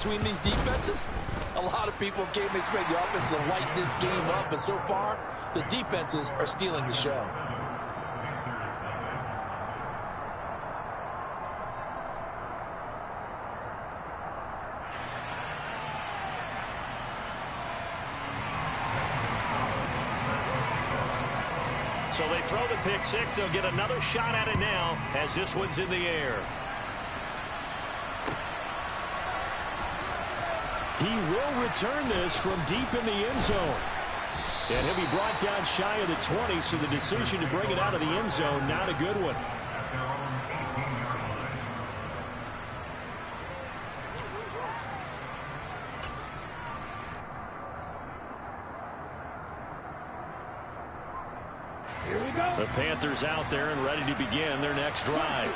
Between these defenses, a lot of people came to expect the offense to light this game up, but so far, the defenses are stealing the show. So they throw the pick six. They'll get another shot at it now as this one's in the air. He will return this from deep in the end zone. And he'll be brought down shy of the 20, so the decision to bring it out of the end zone, not a good one. The Panthers out there and ready to begin their next drive.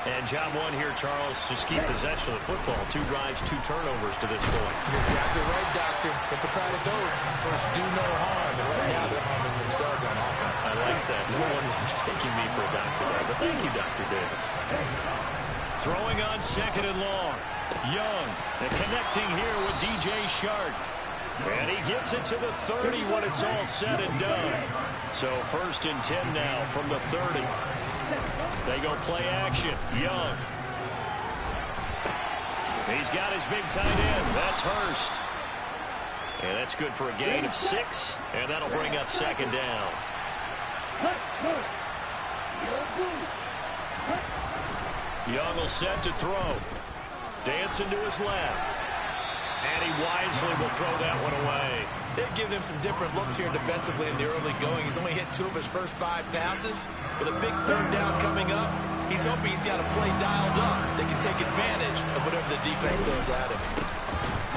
And job one here, Charles, just keep possession of the football. 2 drives, 2 turnovers to this point. You're exactly right, Doctor. Hippocratic oath. First, do no harm. And right now, they're harming themselves on offense. I like that. No one is mistaking me for a doctor there. But thank you, Dr. Davis. Throwing on 2nd and long. Young. And connecting here with DJ Shark. And he gets it to the 30 when it's all said and done. So 1st and 10 now from the 30. They go play action. Young. He's got his big tight end. That's Hurst. And that's good for a gain of 6. And that'll bring up 2nd down. Young will set to throw. Dancing to his left. And he wisely will throw that one away. They've given him some different looks here defensively in the early going. He's only hit 2 of his first 5 passes. With a big 3rd down coming up, he's hoping he's got a play dialed up. They can take advantage of whatever the defense throws at him.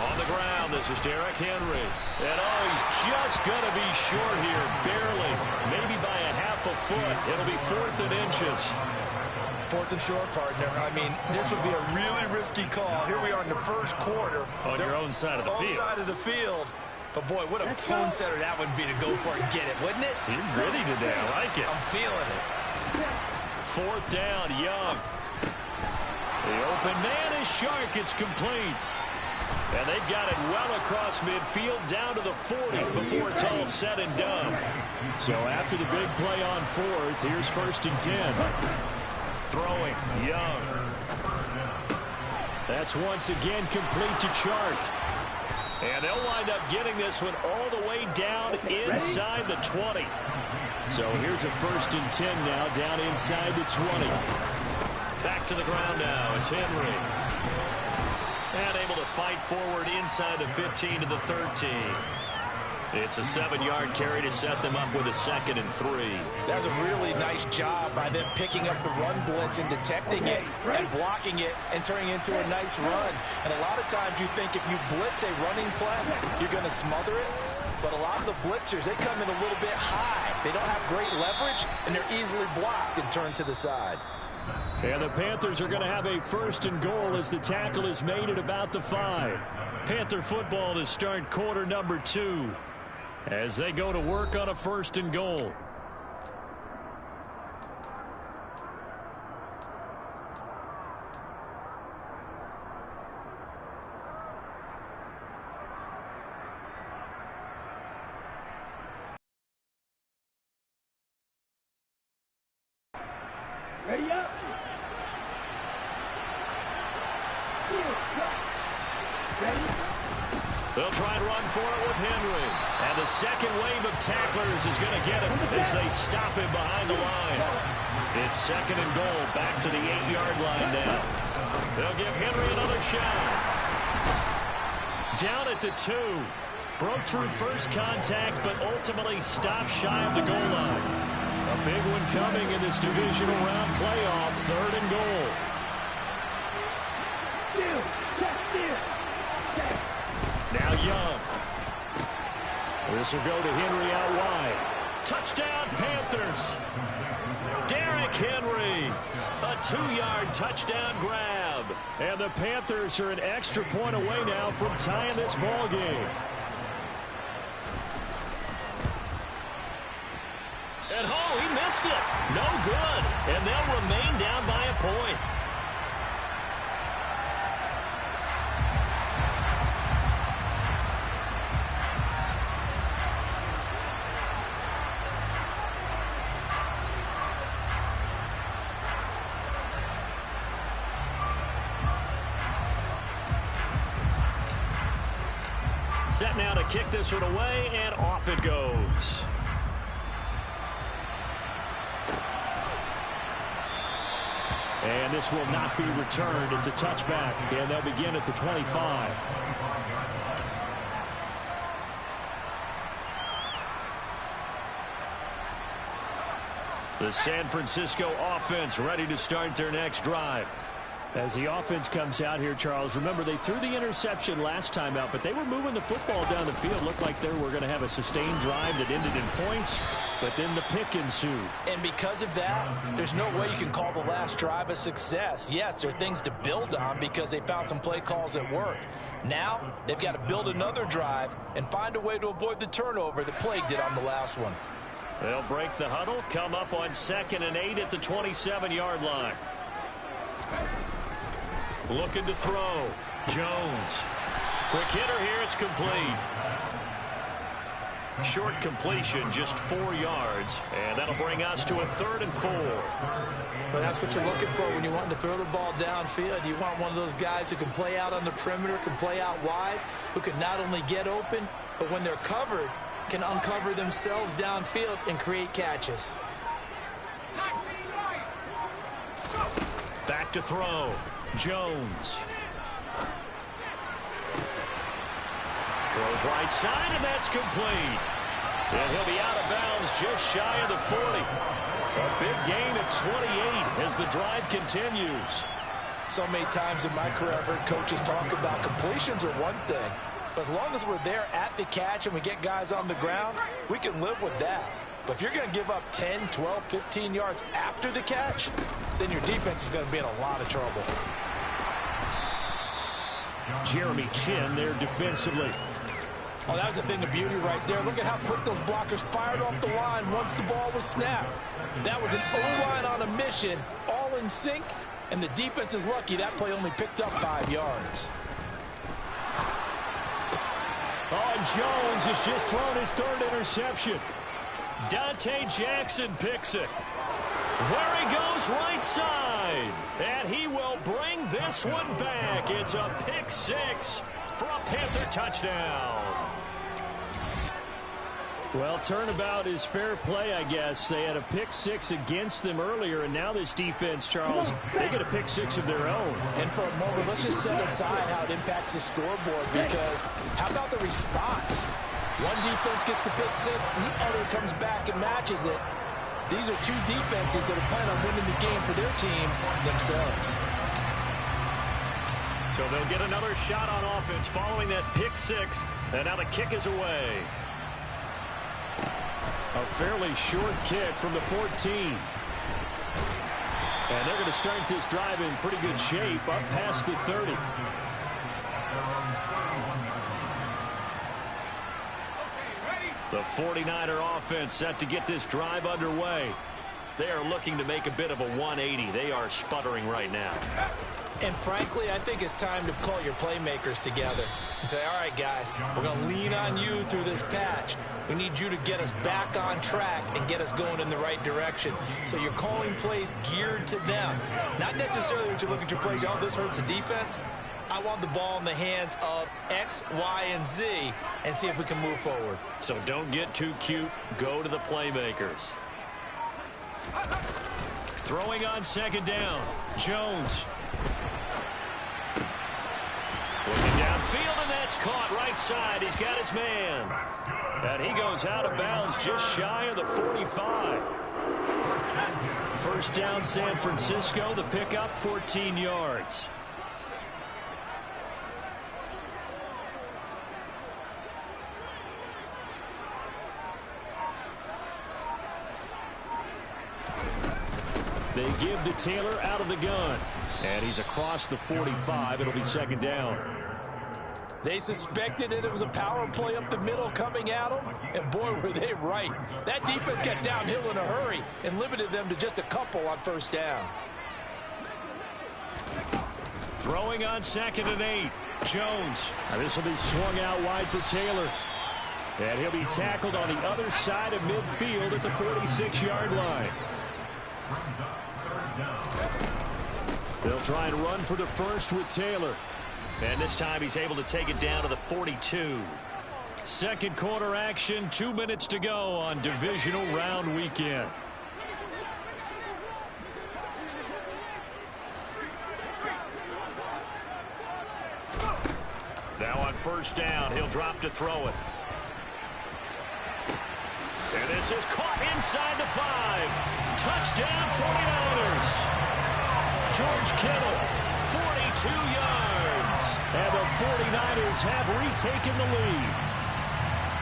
On the ground, this is Derrick Henry. And he's just going to be short here, barely. Maybe by a half a foot. It'll be 4th and inches. 4th and short, partner. I mean, this would be a really risky call. Here we are in the 1st quarter. On your own side of the field. Side of the field. But, boy, what a tone setter that would be to go for it and get it, wouldn't it? You're gritty today. I like it. I'm feeling it. 4th down, Young. The open man is Shark. It's complete. And they've got it well across midfield down to the 40 before it's all said and done. So after the big play on 4th, here's 1st and 10. Throwing, Young. That's once again complete to Chark. And they'll wind up getting this one all the way down inside the 20. So here's a 1st and 10 now down inside the 20. Back to the ground now. It's Henry. And able to fight forward inside the 15 to the 13. It's a 7-yard carry to set them up with a 2nd and 3. That's a really nice job by them picking up the run blitz and detecting it and blocking it and turning it into a nice run. And a lot of times you think if you blitz a running play, you're going to smother it. But a lot of the blitzers, they come in a little bit high. They don't have great leverage, and they're easily blocked and turned to the side. And the Panthers are going to have a 1st and goal as the tackle is made at about the 5. Panther football to start quarter number 2. As they go to work on a 1st and goal. Ready up. Ready. They'll try and run for it with Henry. And the second wave of tacklers is going to get him as they stop him behind the line. It's 2nd and goal back to the 8-yard line now. They'll give Henry another shot. Down at the 2. Broke through first contact, but ultimately stopped shy of the goal line. A big one coming in this divisional round playoff. 3rd and goal. Now Young. This will go to Henry out wide. Touchdown, Panthers. Derrick Henry. A 2-yard touchdown grab. And the Panthers are an extra point away now from tying this ball game. And he missed it. No good. And they'll remain down by a point. Set now to kick this one away, and off it goes. And this will not be returned. It's a touchback, and they'll begin at the 25. The San Francisco offense ready to start their next drive. As the offense comes out here, Charles, remember they threw the interception last time out, but they were moving the football down the field. Looked like they were going to have a sustained drive that ended in points, but then the pick ensued. And because of that, there's no way you can call the last drive a success. Yes, there are things to build on because they found some play calls that worked. Now, they've got to build another drive and find a way to avoid the turnover that plagued it on the last one. They'll break the huddle, come up on 2nd and 8 at the 27-yard line. Looking to throw. Jones. Quick hitter here. It's complete. Short completion, just 4 yards. And that'll bring us to a 3rd and 4. Well, that's what you're looking for when you want to throw the ball downfield. You want one of those guys who can play out on the perimeter, can play out wide, who can not only get open, but when they're covered, can uncover themselves downfield and create catches. Back to throw. Jones. Throws right side, and that's complete. And he'll be out of bounds just shy of the 40. A big gain of 28 as the drive continues. So many times in my career, I've heard coaches talk about completions are one thing. But as long as we're there at the catch and we get guys on the ground, we can live with that. But if you're going to give up 10, 12, 15 yards after the catch, then your defense is going to be in a lot of trouble. Jeremy Chin there defensively. Oh, that was a thing of beauty right there. Look at how quick those blockers fired off the line once the ball was snapped. That was an O-line on a mission, all in sync, and the defense is lucky that play only picked up 5 yards. Oh, and Jones has just thrown his 3rd interception. Dante Jackson picks it. There he goes right side. And he will bring this one back. It's a pick 6 for a Panther touchdown. Well, turnabout is fair play, I guess. They had a pick 6 against them earlier, and now this defense, Charles, they get a pick 6 of their own. And for a moment, let's just set aside how it impacts the scoreboard, because how about the response? One defense gets the pick 6, the other comes back and matches it. These are two defenses that are planning on winning the game for their teams themselves. So they'll get another shot on offense following that pick 6, and now the kick is away. A fairly short kick from the 14. And they're going to start this drive in pretty good shape up past the 30. The 49er offense set to get this drive underway. They are looking to make a bit of a 180. They are sputtering right now. And frankly, I think it's time to call your playmakers together and say, all right, guys, we're going to lean on you through this patch. We need you to get us back on track and get us going in the right direction. So you're calling plays geared to them. Not necessarily when you look at your plays, oh, this hurts the defense. I want the ball in the hands of X, Y, and Z and see if we can move forward. So don't get too cute. Go to the playmakers. Throwing on 2nd down. Jones. Looking downfield, and that's caught right side. He's got his man. And he goes out of bounds just shy of the 45. First down, San Francisco. The pickup, 14 yards. They give to Taylor out of the gun. And he's across the 45. It'll be 2nd down. They suspected it was a power play up the middle coming at them, and boy, were they right. That defense got downhill in a hurry and limited them to just a couple on 1st down. Throwing on 2nd and 8. Jones. This will be swung out wide for Taylor. And he'll be tackled on the other side of midfield at the 46-yard line. They'll try and run for the first with Taylor. And this time he's able to take it down to the 42. Second quarter action, 2 minutes to go on divisional round weekend. Now on first down, he'll drop to throw it. And this is caught inside the 5. Touchdown 49ers. George Kittle, 42 yards. And the 49ers have retaken the lead.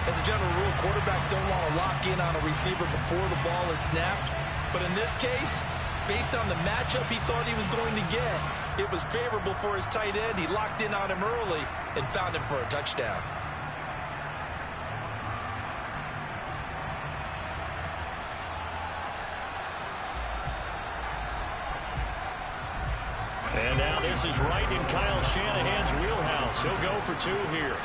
As a general rule, quarterbacks don't want to lock in on a receiver before the ball is snapped. But in this case, based on the matchup he thought he was going to get, it was favorable for his tight end. He locked in on him early and found him for a touchdown. And now this is right in Kyle Shanahan's wheelhouse. He'll go for 2 here.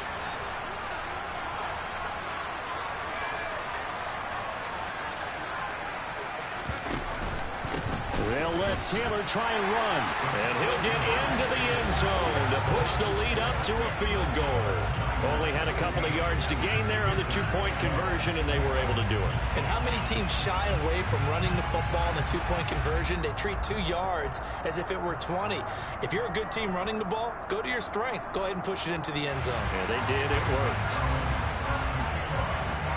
They'll let Taylor try and run. And he'll get into the end zone to push the lead up to a field goal. Only had a couple of yards to gain there on the 2-point conversion, and they were able to do it. And how many teams shy away from running the football in the 2-point conversion? They treat 2 yards as if it were 20. If you're a good team running the ball, go to your strength. Go ahead and push it into the end zone. Yeah, they did. It worked.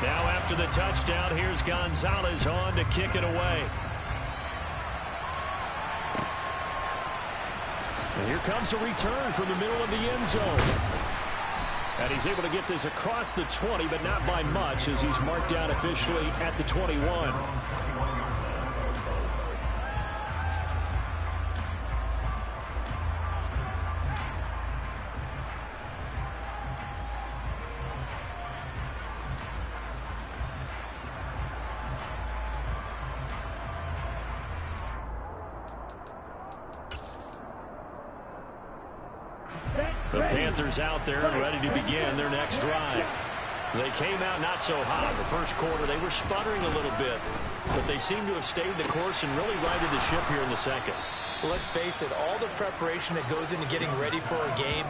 Now after the touchdown, here's Gonzalez on to kick it away. And here comes a return from the middle of the end zone. And he's able to get this across the 20, but not by much, as he's marked down officially at the 21. The Panthers out there and ready to begin their next drive. They came out not so hot. The first quarter, they were sputtering a little bit, but they seem to have stayed the course and really righted the ship here in the second. Well, let's face it, all the preparation that goes into getting ready for a game,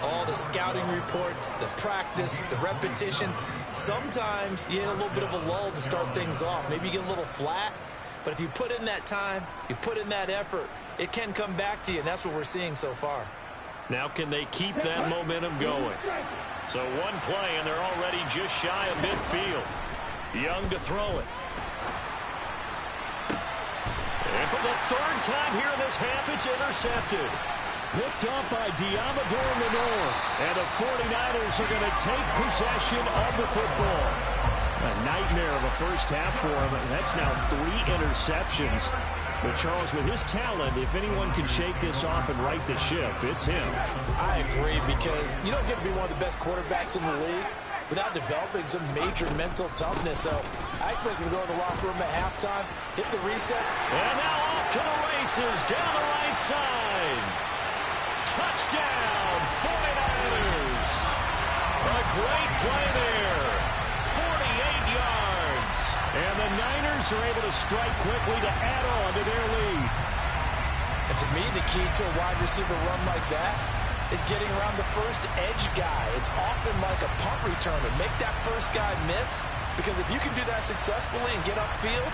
all the scouting reports, the practice, the repetition, sometimes you hit a little bit of a lull to start things off. Maybe you get a little flat, but if you put in that time, you put in that effort, it can come back to you, and that's what we're seeing so far. Now can they keep that momentum going? So one play, and they're already just shy of midfield. Young to throw it. And for the 3rd time here in this half, it's intercepted. Picked up by Diamador Lenore. And the 49ers are going to take possession of the football. A nightmare of a first half for him. That's now 3 interceptions. But, Charles, with his talent, if anyone can shake this off and right the ship, it's him. I agree, because you don't get to be one of the best quarterbacks in the league without developing some major mental toughness. So I expect him to go in the locker room at halftime, hit the reset. And now off to the races down the right side. Touchdown, 49ers. A great play there. 48 yards. And the Niners are able to strike quickly to add on to their lead. And to me, the key to a wide receiver run like that is getting around the first edge guy. It's often like a punt returner. Make that first guy miss, because if you can do that successfully and get upfield,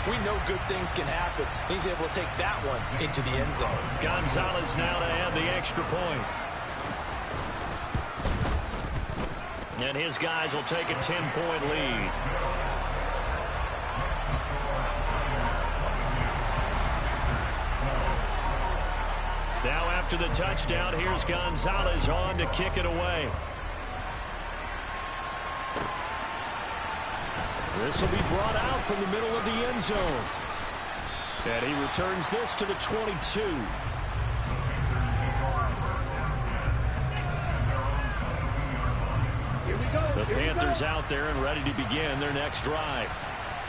we know good things can happen. He's able to take that one into the end zone. Gonzalez now to add the extra point. And his guys will take a 10-point lead. Now after the touchdown, here's Gonzalez on to kick it away. This will be brought out from the middle of the end zone. And he returns this to the 22. The Panthers out there and ready to begin their next drive.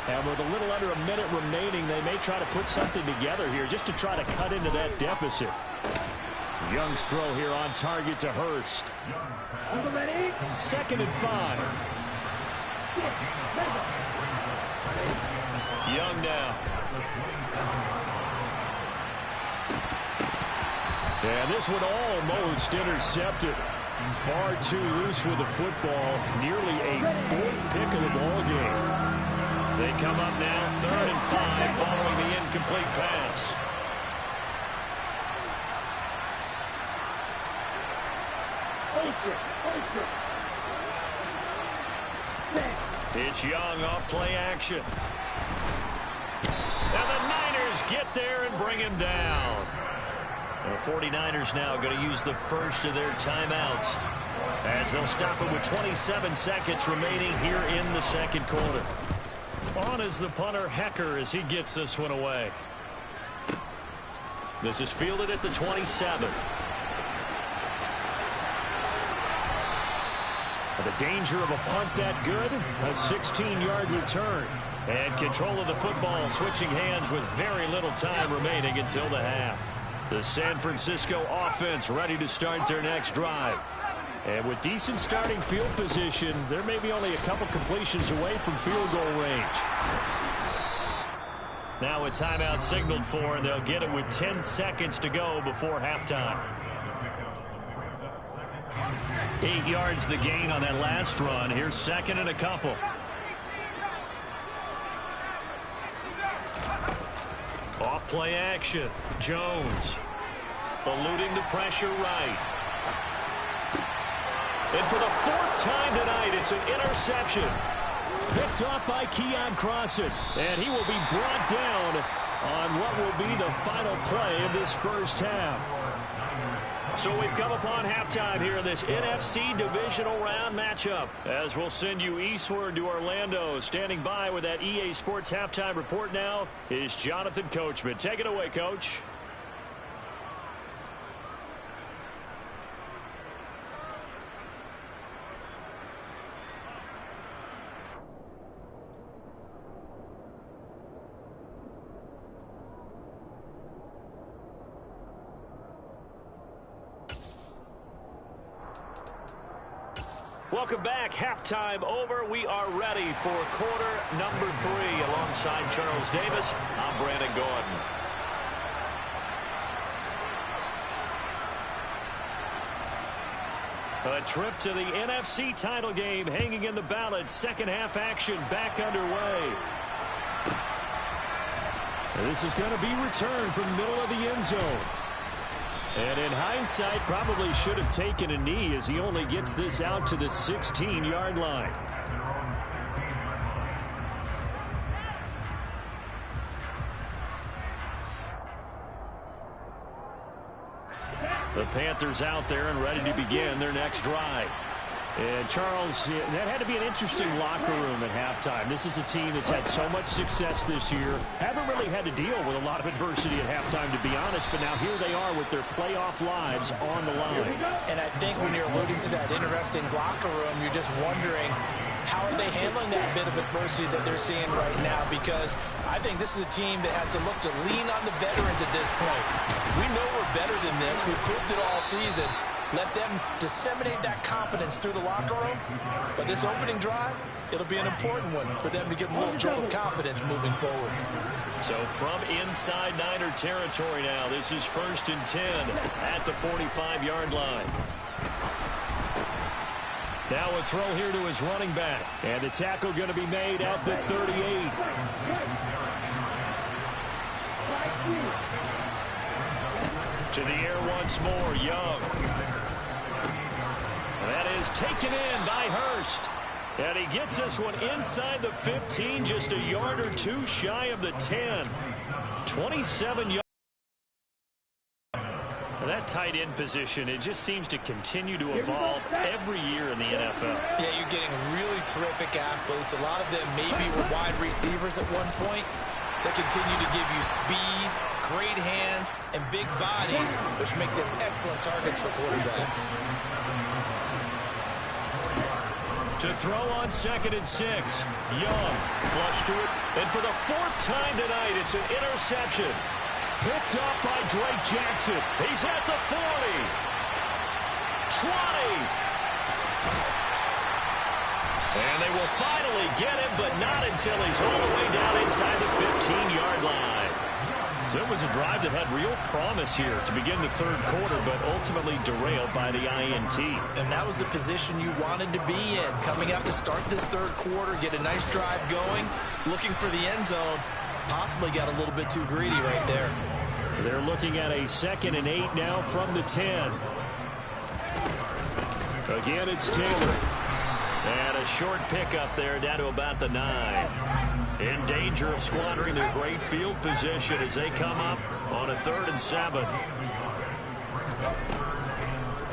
And with a little under a minute remaining, they may try to put something together here just to try to cut into that deficit. Young's throw here on target to Hurst. 2nd and 5. Young now. And this one almost intercepted. Far too loose with the football. Nearly a fourth pick of the ball game. They come up now 3rd and 5 following the incomplete pass. It's Young off play action. And the Niners get there and bring him down. The 49ers now going to use the first of their timeouts as they'll stop it with 27 seconds remaining here in the second quarter. On is the punter Hecker as he gets this one away. This is fielded at the 27. The danger of a punt that good, a 16-yard return. And control of the football switching hands with very little time remaining until the half. The San Francisco offense ready to start their next drive. And with decent starting field position, there may be only a couple completions away from field goal range. Now a timeout signaled for, and they'll get it with 10 seconds to go before halftime. 8 yards the gain on that last run. Here's 2nd and a couple. Off play action. Jones eluding the pressure right. And for the 4th time tonight, it's an interception. Picked off by Keon Crossan. And he will be brought down on what will be the final play of this first half. So we've come upon halftime here in this NFC divisional round matchup. As we'll send you eastward to Orlando. Standing by with that EA Sports halftime report now is Jonathan Coachman. Take it away, Coach. Welcome back. Halftime over. We are ready for quarter number 3. Alongside Charles Davis, I'm Brandon Gordon. A trip to the NFC title game hanging in the balance. Second half action back underway. This is going to be returned from the middle of the end zone. And in hindsight, probably should have taken a knee as he only gets this out to the 16-yard line. The Panthers out there and ready to begin their next drive. And Charles, that had to be an interesting locker room at halftime. This is a team that's had so much success this year. Haven't really had to deal with a lot of adversity at halftime, to be honest. But now here they are with their playoff lives on the line. And I think when you're alluding to that interesting locker room, you're just wondering, how are they handling that bit of adversity that they're seeing right now? Because I think this is a team that has to look to lean on the veterans at this point. We know we're better than this. We've proved it all season. Let them disseminate that confidence through the locker room. But this opening drive, it'll be an important one for them to get a little jolt of confidence moving forward. So from inside Niner territory now, this is 1st and 10 at the 45-yard line. Now a throw here to his running back. And the tackle going to be made at the 38. To the air once more, Young. That is taken in by Hurst. And he gets this one inside the 15, just a yard or two shy of the 10. 27 yards. That tight end position, it just seems to continue to evolve every year in the NFL. Yeah, you're getting really terrific athletes. A lot of them maybe were wide receivers at one point. They continue to give you speed, great hands, and big bodies, which make them excellent targets for quarterbacks. To throw on 2nd and 6. Young flush to it. And for the 4th time tonight, it's an interception. Picked up by Drake Jackson. He's at the 40. 20. And they will finally get him, but not until he's all the way down inside the 15-yard line. So it was a drive that had real promise here to begin the third quarter, but ultimately derailed by the INT. And that was the position you wanted to be in. Coming out to start this third quarter, get a nice drive going, looking for the end zone. Possibly got a little bit too greedy right there. They're looking at a 2nd and 8 now from the 10. Again, it's Taylor. And a short pickup there down to about the 9. In danger of squandering their great field position as they come up on a 3rd and 7.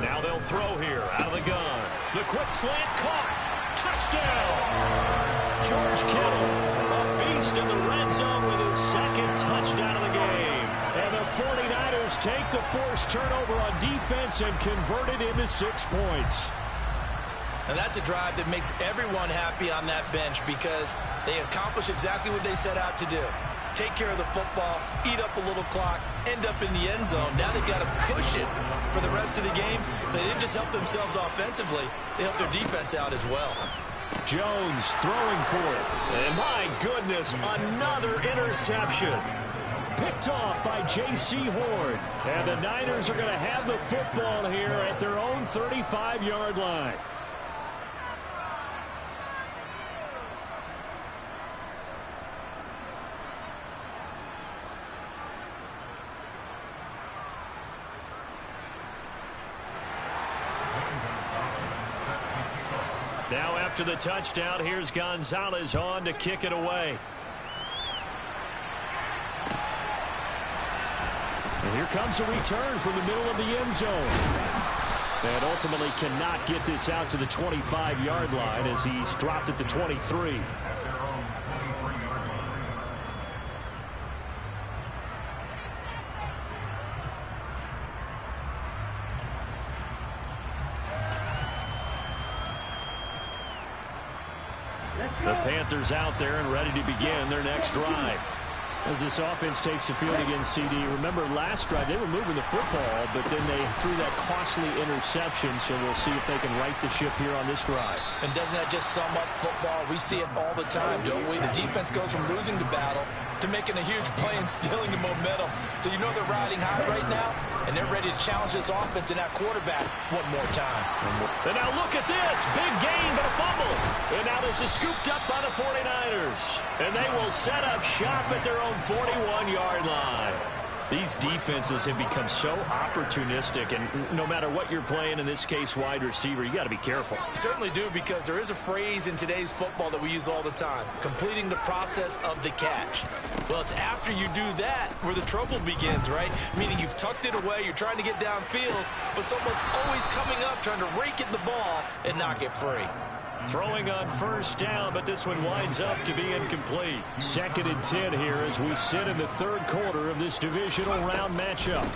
Now they'll throw here out of the gun. The quick slant caught. Touchdown! George Kittle, a beast in the red zone with his 2nd touchdown of the game. And the 49ers take the forced turnover on defense and convert it into 6 points. And that's a drive that makes everyone happy on that bench because they accomplish exactly what they set out to do. Take care of the football, eat up a little clock, end up in the end zone. Now they've got a cushion for the rest of the game. So they didn't just help themselves offensively, they helped their defense out as well. Jones throwing for it. And my goodness, another interception. Picked off by J.C. Horn. And the Niners are going to have the football here at their own 35-yard line. Now after the touchdown, here's Gonzalez on to kick it away. And here comes a return from the middle of the end zone. And ultimately cannot get this out to the 25-yard line as he's dropped at the 23. The Panthers out there and ready to begin their next drive. As this offense takes the field against CD. Remember last drive they were moving the football, but then they threw that costly interception, so we'll see if they can right the ship here on this drive. And doesn't that just sum up football? We see it all the time, don't we? The defense goes from losing the battle to making a huge play and stealing the momentum. So you know they're riding high right now, and they're ready to challenge this offense and that quarterback one more time. And now look at this. Big gain, but a fumble. And now this is scooped up by the 49ers. And they will set up shop at their own 41-yard line. These defenses have become so opportunistic, and no matter what you're playing, in this case wide receiver, you got to be careful. You certainly do, because there is a phrase in today's football that we use all the time, completing the process of the catch. Well, it's after you do that where the trouble begins, right? Meaning you've tucked it away, you're trying to get downfield, but someone's always coming up trying to rake at the ball and knock it free. Throwing on first down, but this one winds up to be incomplete. 2nd and 10 here as we sit in the third quarter of this divisional round matchup.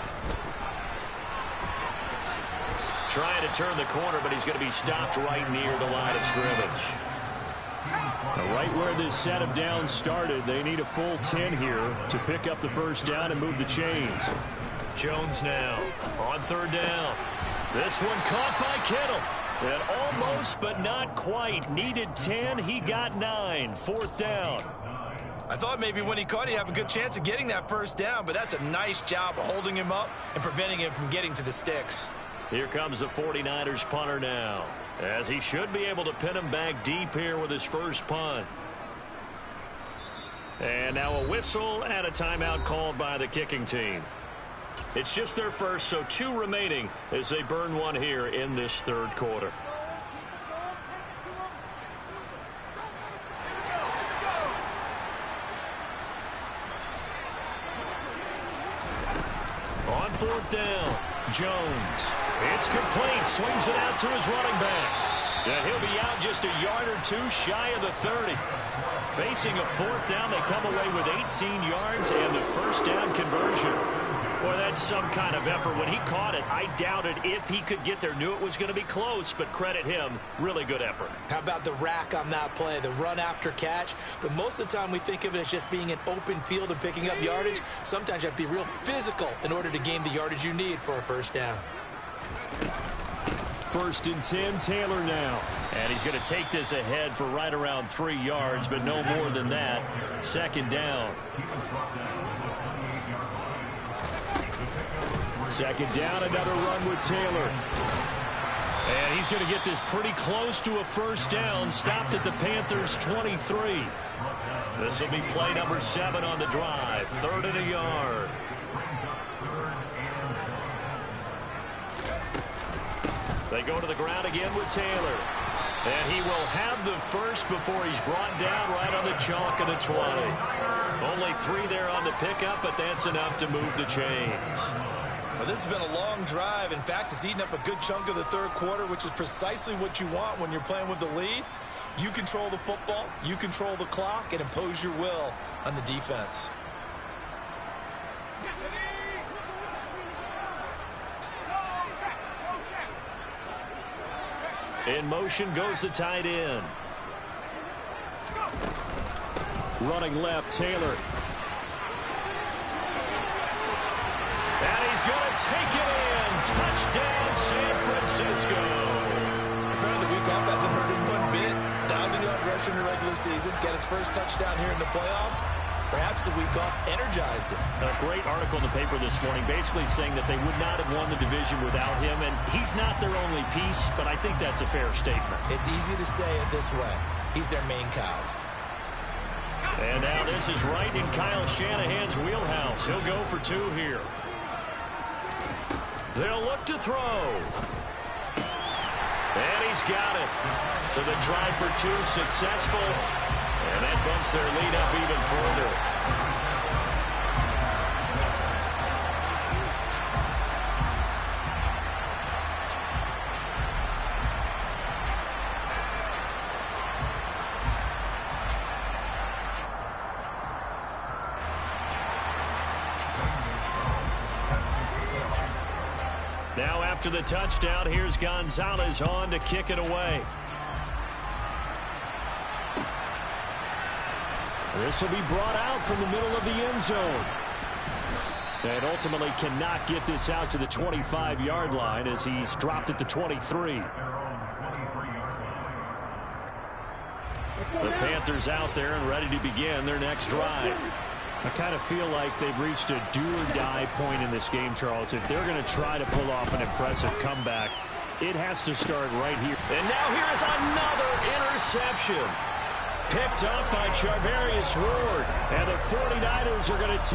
Trying to turn the corner, but he's going to be stopped right near the line of scrimmage. Now, right where this set of downs started, they need a full 10 here to pick up the first down and move the chains. Jones now on 3rd down. This one caught by Kittle. And almost, but not quite. Needed 10. He got 9. 4th down. I thought maybe when he caught it, he'd have a good chance of getting that first down, but that's a nice job of holding him up and preventing him from getting to the sticks. Here comes the 49ers punter now, as he should be able to pin him back deep here with his first punt. And now a whistle and a timeout called by the kicking team. It's just their first, so 2 remaining as they burn one here in this third quarter. On 4th down, Jones. It's complete. Swings it out to his running back. And he'll be out just a yard or 2 shy of the 30. Facing a 4th down, they come away with 18 yards and the first down conversion. Boy, that's some kind of effort. When he caught it, I doubted if he could get there. Knew it was going to be close, but credit him. Really good effort. How about the rack on that play, the run after catch? But most of the time we think of it as just being an open field and picking up yardage. Sometimes you have to be real physical in order to gain the yardage you need for a first down. 1st and 10, Taylor now. And he's going to take this ahead for right around 3 yards, but no more than that. 2nd down. Second down, another run with Taylor. And he's going to get this pretty close to a first down. Stopped at the Panthers' 23. This will be play number 7 on the drive. 3rd and a yard. They go to the ground again with Taylor. And he will have the first before he's brought down right on the chalk of the 20. Only 3 there on the pickup, but that's enough to move the chains. Well, this has been a long drive. In fact, it's eaten up a good chunk of the third quarter, which is precisely what you want when you're playing with the lead. You control the football, you control the clock, and impose your will on the defense. In motion goes the tight end. Running left, Taylor. And he's going to take it in. Touchdown, San Francisco. Apparently, the week off hasn't hurt him one bit. 1,000-yard rush in the regular season. Get his first touchdown here in the playoffs. Perhaps the week off energized him. A great article in the paper this morning basically saying that they would not have won the division without him. And he's not their only piece, but I think that's a fair statement. It's easy to say it this way. He's their main cow. And now this is right in Kyle Shanahan's wheelhouse. He'll go for 2 here. They'll look to throw. And he's got it. So the try for 2 successful. And that bumps their lead up even further. Now after the touchdown, here's Gonzalez on to kick it away. This will be brought out from the middle of the end zone. And ultimately cannot get this out to the 25-yard line as he's dropped at the 23. The Panthers out there and ready to begin their next drive. I kind of feel like they've reached a do-or-die point in this game, Charles. If they're going to try to pull off an impressive comeback, it has to start right here. And now here is another interception. Picked up by Charvarius Ward. And the 49ers are going to take